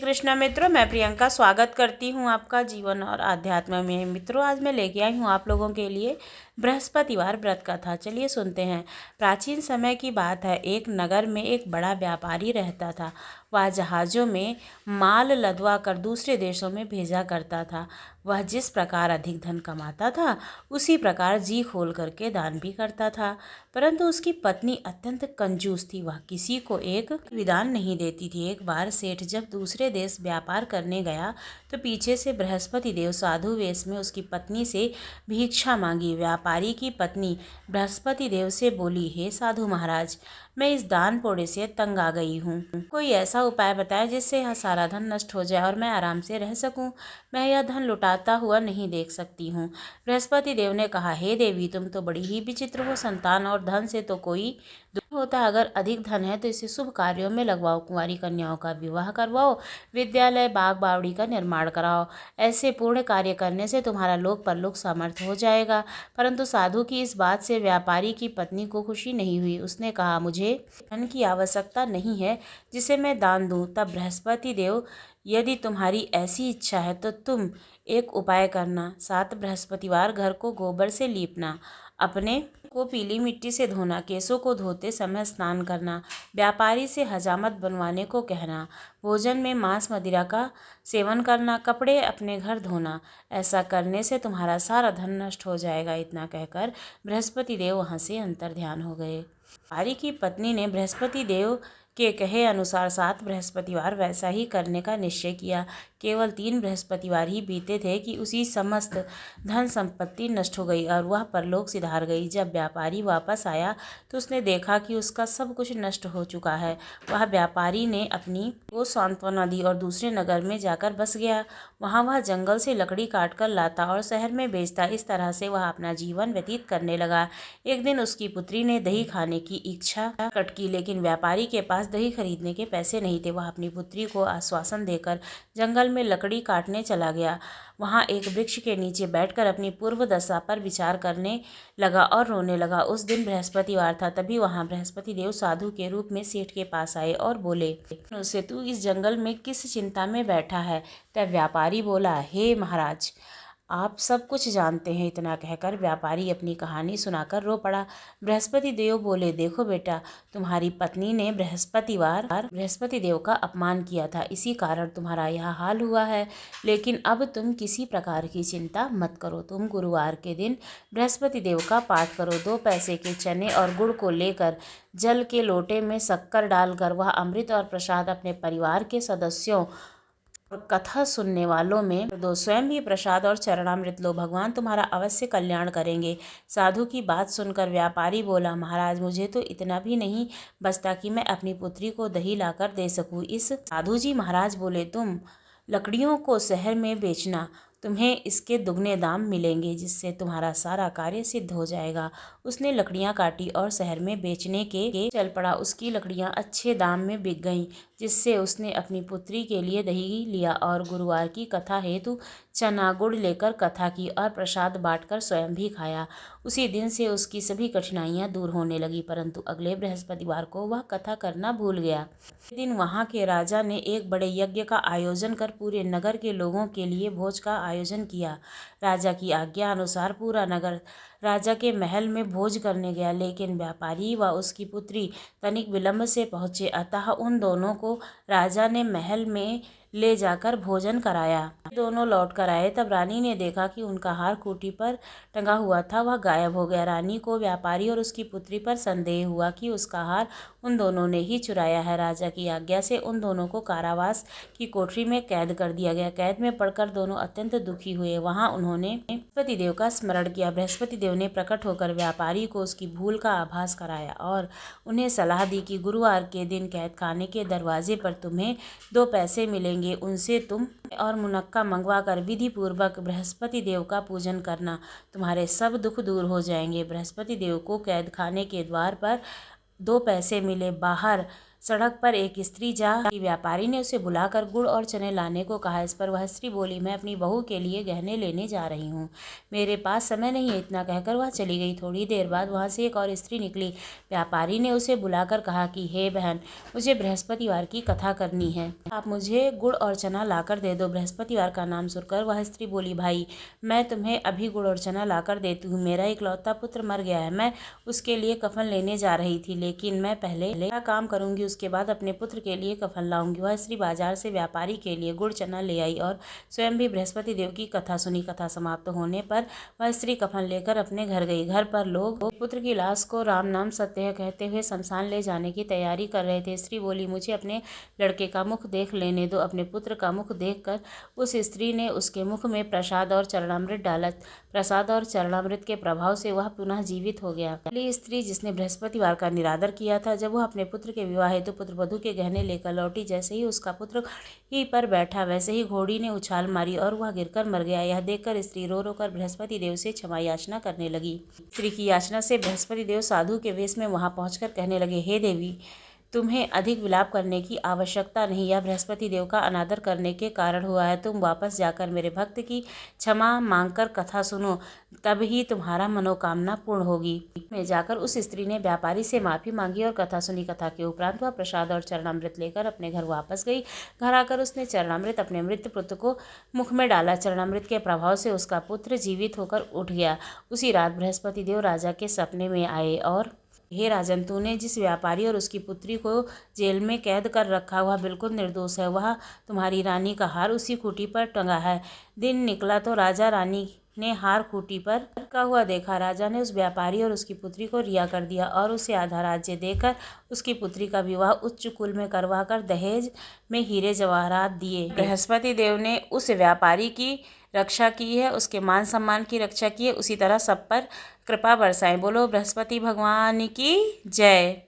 कृष्णा मित्रों, मैं प्रियंका स्वागत करती हूँ आपका जीवन और आध्यात्म में। मित्रों, आज मैं लेके आई हूँ आप लोगों के लिए बृहस्पतिवार व्रत कथा। चलिए सुनते हैं। प्राचीन समय की बात है। एक नगर में एक बड़ा व्यापारी रहता था। वह जहाज़ों में माल लदवा कर दूसरे देशों में भेजा करता था। वह जिस प्रकार अधिक धन कमाता था, उसी प्रकार जी खोल करके दान भी करता था। परंतु उसकी पत्नी अत्यंत कंजूस थी। वह किसी को एक विदान नहीं देती थी। एक बार सेठ जब दूसरे देश व्यापार करने गया तो पीछे से बृहस्पति देव साधु वेश में उसकी पत्नी से भिक्षा मांगी। व्यापारी की पत्नी बृहस्पति देव से बोली, हे साधु महाराज, मैं इस दान पुण्य से तंग आ गई हूँ। कोई ऐसा उपाय बताए जिससे यह सारा धन नष्ट हो जाए और मैं आराम से रह सकूं। मैं यह धन लुटाता हुआ नहीं देख सकती हूँ। बृहस्पति देव ने कहा, हे देवी, तुम तो बड़ी ही विचित्र हो। संतान और धन से तो कोई दुख होता। अगर अधिक धन है तो इसे शुभ कार्यों में लगवाओ। कुंवारी कन्याओं का विवाह करवाओ। विद्यालय बाग बावड़ी का निर्माण कराओ। ऐसे पूर्ण कार्य करने से तुम्हारा लोक परलोक समर्थ हो जाएगा। परंतु साधु की इस बात से व्यापारी की पत्नी को खुशी नहीं हुई। उसने कहा, मुझे धन की आवश्यकता नहीं है जिसे मैं दान दूं। तब बृहस्पति देव, यदि तुम्हारी ऐसी इच्छा है तो तुम एक उपाय करना। 7 बृहस्पतिवार घर को गोबर से लीपना, अपने को पीली मिट्टी से धोना, केसों को धोते समय स्नान करना, व्यापारी से हजामत बनवाने को कहना, भोजन में मांस मदिरा का सेवन करना, कपड़े अपने घर धोना। ऐसा करने से तुम्हारा सारा धन नष्ट हो जाएगा। इतना कहकर बृहस्पति देव वहाँ से अंतर ध्यान हो गए। व्यापारी की पत्नी ने बृहस्पति देव के कहे अनुसार 7 बृहस्पतिवार वैसा ही करने का निश्चय किया। केवल 3 बृहस्पतिवार ही बीते थे कि उसी समस्त धन संपत्ति नष्ट हो गई और वह परलोक सिधार गई। जब व्यापारी वापस आया तो उसने देखा कि उसका सब कुछ नष्ट हो चुका है। वह व्यापारी ने अपनी को सांत्वना दी और दूसरे नगर में जाकर बस गया। वहाँ वह जंगल से लकड़ी काट कर लाता और शहर में बेचता। इस तरह से वह अपना जीवन व्यतीत करने लगा। एक दिन उसकी पुत्री ने दही खाने की इच्छा प्रकट की, लेकिन व्यापारी के पास दही खरीदने के पैसे नहीं थे। वह अपनी पुत्री को आश्वासन देकर जंगल में लकड़ी काटने चला गया। वहाँ एक वृक्ष के नीचे बैठकर अपनी पूर्व दशा पर विचार करने लगा और रोने लगा। उस दिन बृहस्पतिवार था। तभी वहाँ बृहस्पति देव साधु के रूप में सेठ के पास आए और बोले, उससे तू इस जंगल में किस चिंता में बैठा है? तब व्यापारी बोला, हे महाराज, आप सब कुछ जानते हैं। इतना कहकर व्यापारी अपनी कहानी सुनाकर रो पड़ा। बृहस्पति देव बोले, देखो बेटा, तुम्हारी पत्नी ने बृहस्पति देव का अपमान किया था, इसी कारण तुम्हारा यह हाल हुआ है। लेकिन अब तुम किसी प्रकार की चिंता मत करो। तुम गुरुवार के दिन बृहस्पति देव का पाठ करो। 2 पैसे के चने और गुड़ को लेकर जल के लोटे में शक्कर डालकर वह अमृत और प्रसाद अपने परिवार के सदस्यों और कथा सुनने वालों में दो। स्वयं भी प्रसाद और चरणामृत लो। भगवान तुम्हारा अवश्य कल्याण करेंगे। साधु की बात सुनकर व्यापारी बोला, महाराज, मुझे तो इतना भी नहीं बचता कि मैं अपनी पुत्री को दही लाकर दे सकूं। इस साधु जी महाराज बोले, तुम लकड़ियों को शहर में बेचना, तुम्हें इसके दुगने दाम मिलेंगे, जिससे तुम्हारा सारा कार्य सिद्ध हो जाएगा। उसने लकड़ियां काटी और शहर में बेचने के चल पड़ा। उसकी लकड़ियां अच्छे दाम में बिक गईं, जिससे उसने अपनी पुत्री के लिए दही लिया और गुरुवार की कथा हेतु चना गुड़ लेकर कथा की और प्रसाद बांटकर स्वयं भी खाया। उसी दिन से उसकी सभी कठिनाइयां दूर होने लगी। परंतु अगले बृहस्पतिवार को वह कथा करना भूल गया। एक दिन वहां के राजा ने एक बड़े यज्ञ का आयोजन कर पूरे नगर के लोगों के लिए भोज का आयोजन किया। राजा की आज्ञा अनुसार पूरा नगर राजा के महल में भोज करने गया, लेकिन व्यापारी व उसकी पुत्री तनिक विलंब से पहुंचे। अतः उन दोनों को राजा ने महल में ले जाकर भोजन कराया। दोनों लौट कर आए तब रानी ने देखा कि उनका हार खूंटी पर टंगा हुआ था, वह गायब हो गया। रानी को व्यापारी और उसकी पुत्री पर संदेह हुआ कि उसका हार उन दोनों ने ही चुराया है। राजा की आज्ञा से उन दोनों को कारावास की कोठरी में कैद कर दिया गया। कैद में पड़कर दोनों अत्यंत दुखी हुए। वहां उन्होंने बृहस्पति देव का स्मरण किया। बृहस्पति देव ने प्रकट होकर व्यापारी को उसकी भूल का आभास कराया और उन्हें सलाह दी कि गुरुवार के दिन कैद खाने के दरवाजे पर तुम्हें 2 पैसे मिलेंगे। उनसे तुम और मुनक्का मंगवा कर विधि पूर्वक बृहस्पति देव का पूजन करना। तुम्हारे सब दुख दूर हो जाएंगे। बृहस्पति देव को कैद खाने के द्वार पर 2 पैसे मिले। बाहर सड़क पर एक स्त्री जा कि व्यापारी ने उसे बुलाकर गुड़ और चने लाने को कहा। इस पर वह स्त्री बोली, मैं अपनी बहू के लिए गहने लेने जा रही हूँ, मेरे पास समय नहीं है। इतना कहकर वह चली गई। थोड़ी देर बाद वहाँ से एक और स्त्री निकली। व्यापारी ने उसे बुलाकर कहा कि हे बहन, मुझे बृहस्पतिवार की कथा करनी है, आप मुझे गुड़ और चना लाकर दे दो। बृहस्पतिवार का नाम सुनकर वह स्त्री बोली, भाई मैं तुम्हें अभी गुड़ और चना लाकर देती हूँ। मेरा इकलौता पुत्र मर गया है, मैं उसके लिए कफन लेने जा रही थी, लेकिन मैं पहले काम करूंगी, उसके बाद अपने पुत्र के लिए कफन लाऊंगी। वह स्त्री बाजार से व्यापारी के लिए गुड़ चना ले आई और स्वयं भी बृहस्पति देव की कथा सुनी। कथा समाप्त होने पर वह स्त्री कफन लेकर अपने घर गई। घर पर लोग पुत्र की लाश को राम नाम सत्य कहते हुए शमशान ले जाने की तैयारी कर रहे थे। स्त्री बोली, मुझे अपने लड़के का मुख देख लेने दो। अपने पुत्र का मुख देखकर उस स्त्री ने उसके मुख में प्रसाद और चरणामृत डाला। प्रसाद और चरणामृत के प्रभाव से वह पुनः जीवित हो गया। पहली स्त्री जिसने बृहस्पतिवार का निरादर किया था, जब वह अपने पुत्र के विवाह हेतु पुत्र वधू के गहने लेकर लौटी, जैसे ही उसका पुत्र घोड़ी पर बैठा, वैसे ही घोड़ी ने उछाल मारी और वह गिरकर मर गया। यह देखकर स्त्री रो रो कर बृहस्पति देव से क्षमा याचना करने लगी। स्त्री की याचना से बृहस्पति देव साधु के वेश में वहां पहुंचकर कहने लगे, हे देवी, तुम्हें अधिक विलाप करने की आवश्यकता नहीं। यह बृहस्पति देव का अनादर करने के कारण हुआ है। तुम वापस जाकर मेरे भक्त की क्षमा मांगकर कथा सुनो, तब ही तुम्हारा मनोकामना पूर्ण होगी। में जाकर उस स्त्री ने व्यापारी से माफी मांगी और कथा सुनी। कथा के उपरांत वह प्रसाद और चरणामृत लेकर अपने घर वापस गई। घर आकर उसने चरणामृत अपने मृत पुत्र को मुख में डाला। चरणामृत के प्रभाव से उसका पुत्र जीवित होकर उठ गया। उसी रात बृहस्पति देव राजा के सपने में आए और, हे राजन, तूने जिस व्यापारी और उसकी पुत्री को जेल में कैद कर रखा, वह बिल्कुल निर्दोष है। वह तुम्हारी रानी का हार उसी खूंटी पर टंगा है। दिन निकला तो राजा रानी ने हार खूंटी पर रखा हुआ देखा। राजा ने उस व्यापारी और उसकी पुत्री को रिहा कर दिया और उसे आधा राज्य देकर उसकी पुत्री का विवाह उच्च कुल में करवाकर दहेज में हीरे जवाहरात दिए। बृहस्पति देव ने उस व्यापारी की रक्षा की है, उसके मान सम्मान की रक्षा की है। उसी तरह सब पर कृपा बरसाएं। बोलो बृहस्पति भगवान की जय।